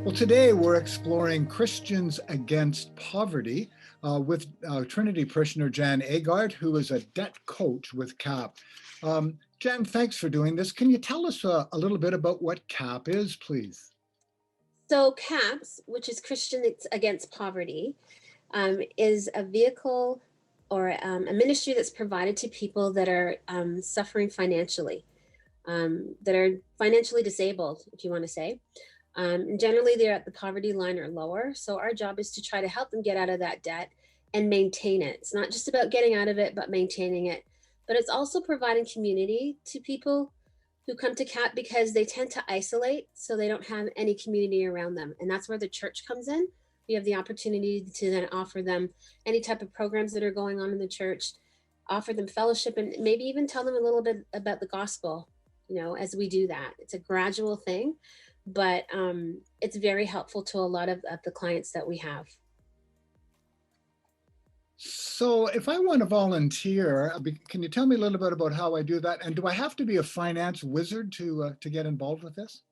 Well, today we're exploring Christians against poverty with Trinity parishioner Jan Agard, who is a debt coach with CAP. Jan, thanks for doing this. Can you tell us a little bit about what CAP is, please? So CAPS, which is Christians Against Poverty, is a vehicle or a ministry that's provided to people that are suffering financially, that are financially disabled, if you want to say. And generally, they're at the poverty line or lower. So our job is to try to help them get out of that debt and maintain it. It's not just about getting out of it, but maintaining it. But it's also providing community to people who come to CAP because they tend to isolate, so they don't have any community around them. And that's where the church comes in. We have the opportunity to then offer them any type of programs that are going on in the church, offer them fellowship, and maybe even tell them a little bit about the gospel, as we do that. It's a gradual thing, but it's very helpful to a lot of the clients that we have. So if I want to volunteer, can you tell me a little bit about how I do that? And do I have to be a finance wizard to get involved with this?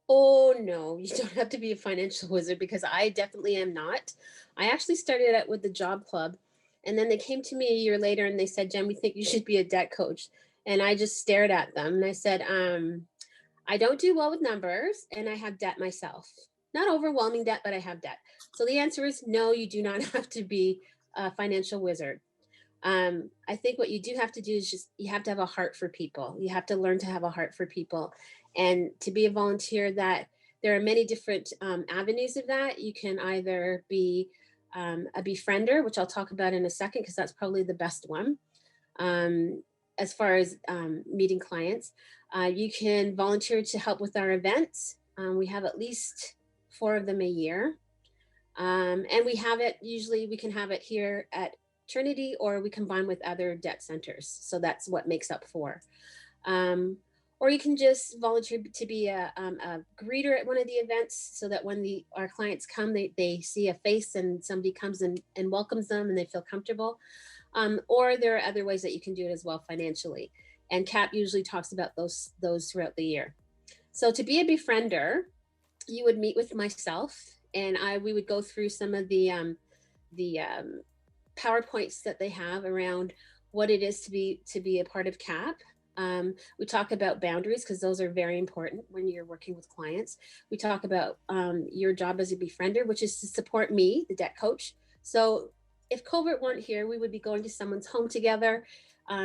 Oh, no, you don't have to be a financial wizard, because I definitely am not. I actually started out with the job club, and then they came to me a year later and they said, Jen, we think you should be a debt coach. And I just stared at them and I said, I don't do well with numbers and I have debt myself. Not overwhelming debt, but I have debt. So the answer is no, you do not have to be a financial wizard. I think what you do have to do is you have to have a heart for people. You have to learn to have a heart for people. And to be a volunteer, that there are many different avenues of that. You can either be a befriender, which I'll talk about in a second, because that's probably the best one. As far as meeting clients, you can volunteer to help with our events. We have at least 4 of them a year. And we can have it here at Trinity, or we combine with other debt centers. So that's what makes up 4. Or you can just volunteer to be a greeter at one of the events, so that when our clients come, they see a face and somebody comes and welcomes them and they feel comfortable. Or there are other ways that you can do it as well financially. And CAP usually talks about those throughout the year. So to be a befriender, you would meet with myself, and we would go through some of the PowerPoints that they have around what it is to be a part of CAP. We talk about boundaries, because those are very important when you're working with clients. We talk about your job as a befriender, which is to support me, the debt coach. So if COVID weren't here, we would be going to someone's home together.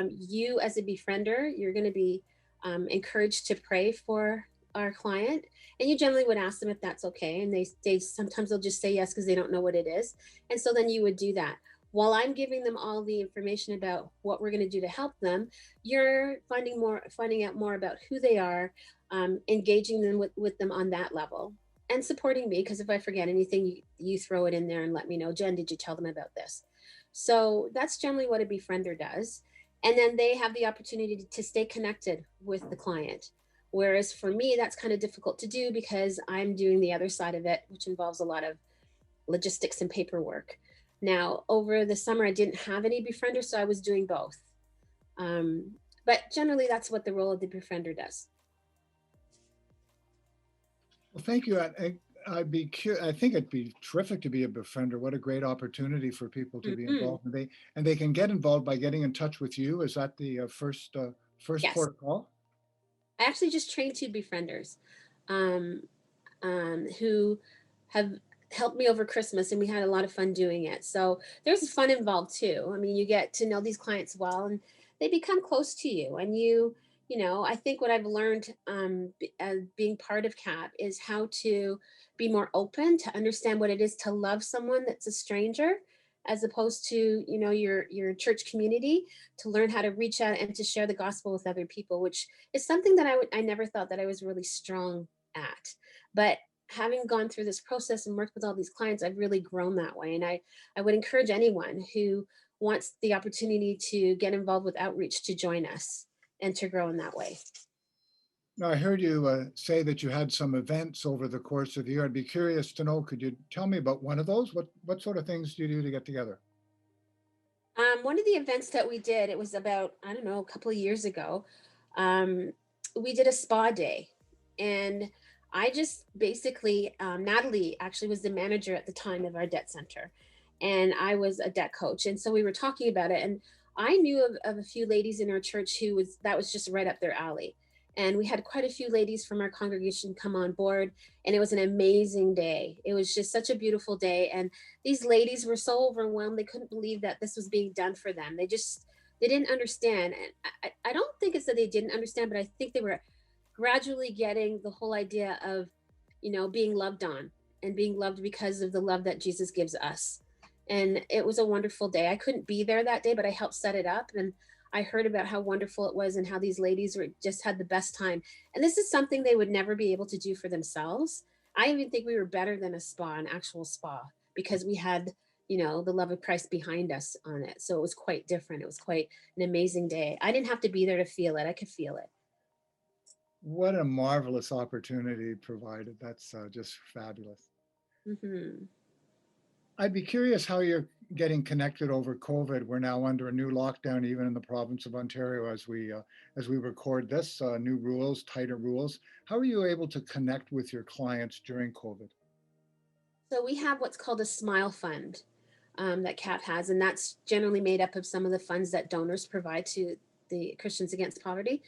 You as a befriender, you're going to be encouraged to pray for our client, and you generally would ask them if that's okay, and they sometimes they'll just say yes because they don't know what it is. And so then you would do that while I'm giving them all the information about what we're going to do to help them. You're finding out more about who they are, engaging them with them on that level, and supporting me, because if I forget anything, you throw it in there and let me know. Jen, did you tell them about this? So that's generally what a befriender does. And then they have the opportunity to stay connected with the client. Whereas for me, that's kind of difficult to do, because I'm doing the other side of it, which involves a lot of logistics and paperwork. Now, over the summer, I didn't have any befrienders, so I was doing both. But generally, that's what the role of the befriender does. Well, thank you. I think it'd be terrific to be a befriender. What a great opportunity for people to be involved. And they can get involved by getting in touch with you. Is that the first Yes. port of call? I actually just trained 2 befrienders who have helped me over Christmas, and we had a lot of fun doing it. So there's fun involved too. I mean, you get to know these clients well, and they become close to you. And I think what I've learned as being part of CAP is how to be more open, to understand what it is to love someone that's a stranger, as opposed to your church community, to learn how to reach out and to share the gospel with other people, which is something that I never thought that I was really strong at. But having gone through this process and worked with all these clients, I've really grown that way. And I would encourage anyone who wants the opportunity to get involved with outreach to join us and to grow in that way. Now, I heard you say that you had some events over the course of the year. I'd be curious to know, could you tell me about one of those? What sort of things do you do to get together? One of the events that we did, it was about, I don't know, a couple of years ago. We did a spa day, and I just basically, Natalie actually was the manager at the time of our debt center, and I was a debt coach. And so we were talking about it. And I knew of a few ladies in our church that was just right up their alley. And we had quite a few ladies from our congregation come on board, and it was an amazing day. It was just such a beautiful day. And these ladies were so overwhelmed. They couldn't believe that this was being done for them. They didn't understand. And I don't think it's that they didn't understand, but I think they were gradually getting the whole idea of, being loved on and being loved because of the love that Jesus gives us. And it was a wonderful day. I couldn't be there that day, but I helped set it up. And I heard about how wonderful it was and how these ladies were just had the best time. And this is something they would never be able to do for themselves. I even think we were better than a spa, an actual spa, because we had, the love of Christ behind us on it. So it was quite different. It was quite an amazing day. I didn't have to be there to feel it. I could feel it. What a marvelous opportunity provided. That's just fabulous. Hmm. I'd be curious how you're getting connected over COVID. We're now under a new lockdown, even in the province of Ontario, as we record this. New rules, tighter rules. How are you able to connect with your clients during COVID? So we have what's called a Smile Fund, that CAP has, and that's generally made up of some of the funds that donors provide to the Christians Against Poverty.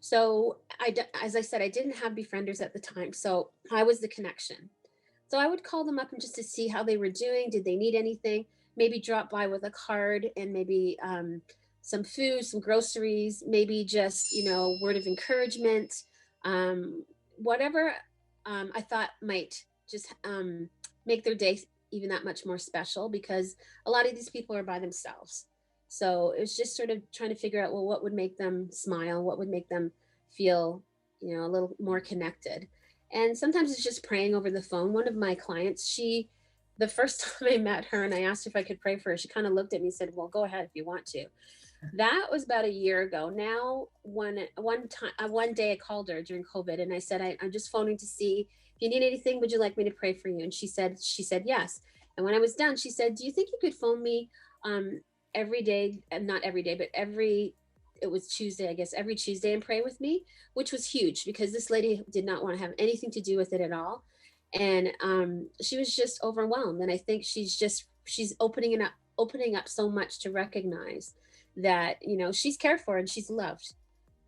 So as I said, I didn't have befrienders at the time, so I was the connection. So I would call them up and just to see how they were doing. Did they need anything? Maybe drop by with a card and maybe some food, some groceries, maybe just, word of encouragement, whatever I thought might just make their day even that much more special, because a lot of these people are by themselves. So it was just sort of trying to figure out, well, what would make them smile? What would make them feel, a little more connected? And sometimes it's just praying over the phone. One of my clients, the first time I met her and I asked her if I could pray for her, she kind of looked at me and said, well, go ahead if you want to. That was about a year ago. Now, one day I called her during COVID and I said, I'm just phoning to see if you need anything. Would you like me to pray for you? And she said yes. And when I was done, she said, do you think you could phone me every day, and not every day, but it was Tuesday, I guess, every Tuesday, and pray with me, which was huge because this lady did not want to have anything to do with it at all. And she was just overwhelmed. And I think she's opening up so much to recognize that, she's cared for and she's loved.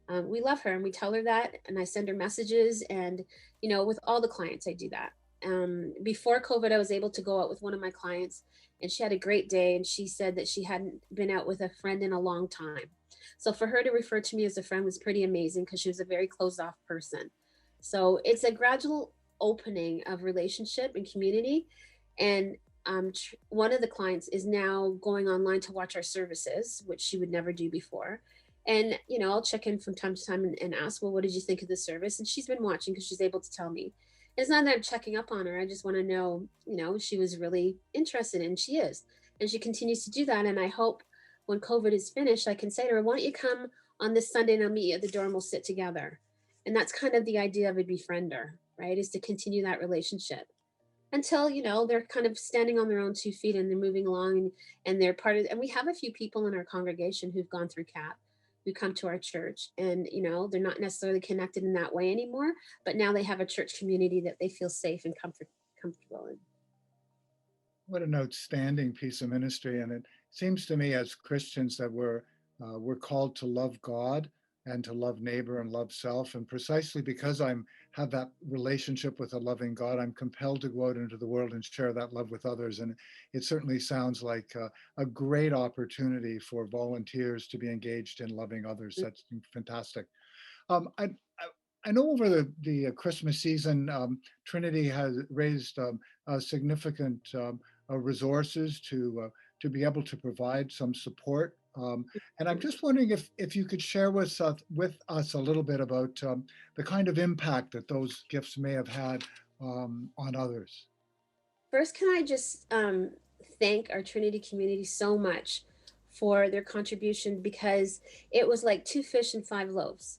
We love her and we tell her that. And I send her messages. And, with all the clients, I do that. Before COVID, I was able to go out with one of my clients and she had a great day. And she said that she hadn't been out with a friend in a long time. So for her to refer to me as a friend was pretty amazing because she was a very closed off person. So it's a gradual opening of relationship and community. And one of the clients is now going online to watch our services, which she would never do before. And, I'll check in from time to time and ask, well, what did you think of the service? And she's been watching because she's able to tell me. It's not that I'm checking up on her. I just want to know, she was really interested, and she is. And she continues to do that. And I hope when COVID is finished, I can say to her, why don't you come on this Sunday and I'll meet you at the door and we'll sit together. And that's kind of the idea of a befriender, right? Is to continue that relationship until, they're kind of standing on their own 2 feet and they're moving along, and they're part of, and we have a few people in our congregation who've gone through CAP, who come to our church, and, they're not necessarily connected in that way anymore, but now they have a church community that they feel safe and comfortable in. What an outstanding piece of ministry. And it seems to me as Christians that we're called to love God and to love neighbor and love self. And precisely because have that relationship with a loving God, I'm compelled to go out into the world and share that love with others. And it certainly sounds like a great opportunity for volunteers to be engaged in loving others. That's fantastic. I know over the Christmas season, Trinity has raised significant resources to be able to provide some support. And I'm just wondering if you could share with us a little bit about the kind of impact that those gifts may have had on others. First, can I just thank our Trinity community so much for their contribution, because it was like 2 fish and 5 loaves.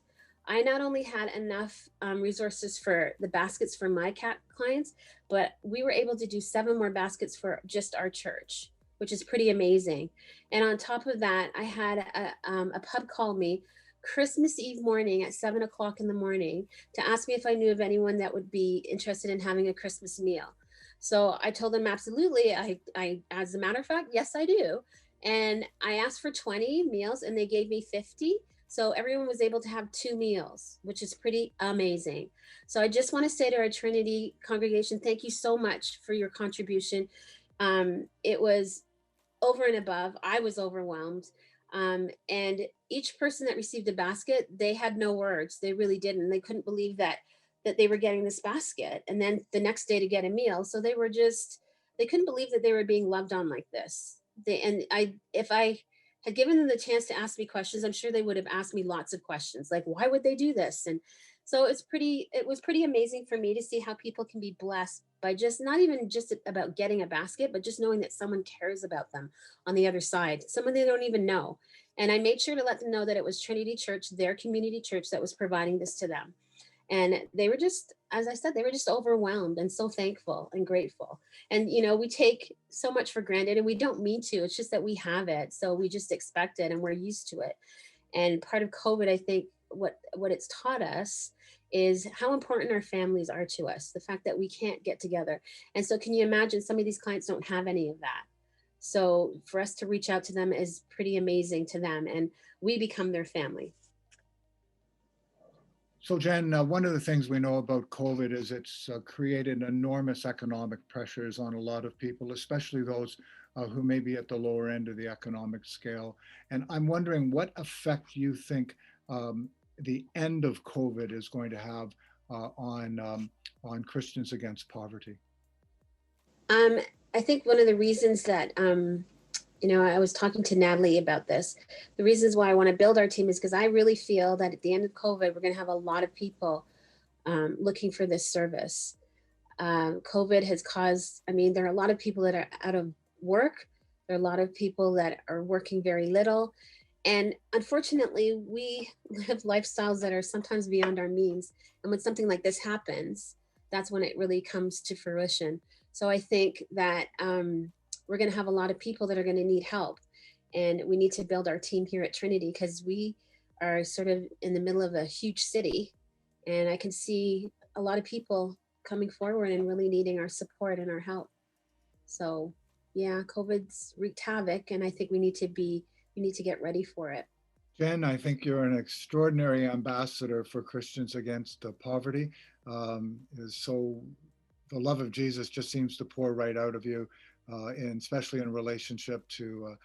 I not only had enough resources for the baskets for my cat clients, but we were able to do 7 more baskets for just our church, which is pretty amazing. And on top of that, I had a pub call me, Christmas Eve morning at 7 o'clock in the morning to ask me if I knew of anyone that would be interested in having a Christmas meal. So I told them absolutely. As a matter of fact, yes, I do. And I asked for 20 meals and they gave me 50. So everyone was able to have 2 meals, which is pretty amazing. So I just want to say to our Trinity congregation, thank you so much for your contribution. It was over and above. I was overwhelmed. And each person that received a basket, they had no words. They really didn't. They couldn't believe that they were getting this basket. And then the next day to get a meal. So they couldn't believe that they were being loved on like this. If I had given them the chance to ask me questions, I'm sure they would have asked me lots of questions, like why would they do this? And so it was pretty amazing for me to see how people can be blessed by just not even just about getting a basket, but just knowing that someone cares about them on the other side, someone they don't even know. And I made sure to let them know that it was Trinity Church, their community church, that was providing this to them. And they were just, as I said, they were just overwhelmed and so thankful and grateful. And we take so much for granted and we don't mean to. It's just that we have it, so we just expect it and we're used to it. And part of COVID, I think, what it's taught us is how important our families are to us, the fact that we can't get together. And so can you imagine, some of these clients don't have any of that. So for us to reach out to them is pretty amazing to them, and we become their family. So Jen, one of the things we know about COVID is it's created enormous economic pressures on a lot of people, especially those who may be at the lower end of the economic scale. And I'm wondering what effect you think the end of COVID is going to have on Christians Against Poverty. Um, I think one of the reasons that I was talking to Natalie about this. The reasons why I want to build our team is because I really feel that at the end of COVID, we're going to have a lot of people looking for this service. COVID has caused, there are a lot of people that are out of work. There are a lot of people that are working very little. And unfortunately, we live lifestyles that are sometimes beyond our means. And when something like this happens, that's when it really comes to fruition. So I think that we're going to have a lot of people that are going to need help. And we need to build our team here at Trinity because we are sort of in the middle of a huge city. And I can see a lot of people coming forward and really needing our support and our help. So yeah, COVID's wreaked havoc, and I think we need to get ready for it. Jen, I think you're an extraordinary ambassador for Christians Against Poverty. So the love of Jesus just seems to pour right out of you, and especially in relationship to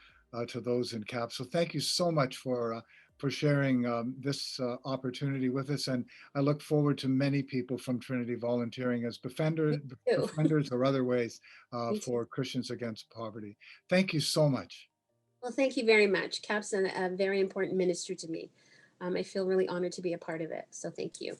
those in CAP. So thank you so much for sharing this opportunity with us. And I look forward to many people from Trinity volunteering as befrienders or other ways for Christians Against Poverty. Thank you so much. Well, thank you very much. CAP's a very important ministry to me. I feel really honored to be a part of it. So thank you.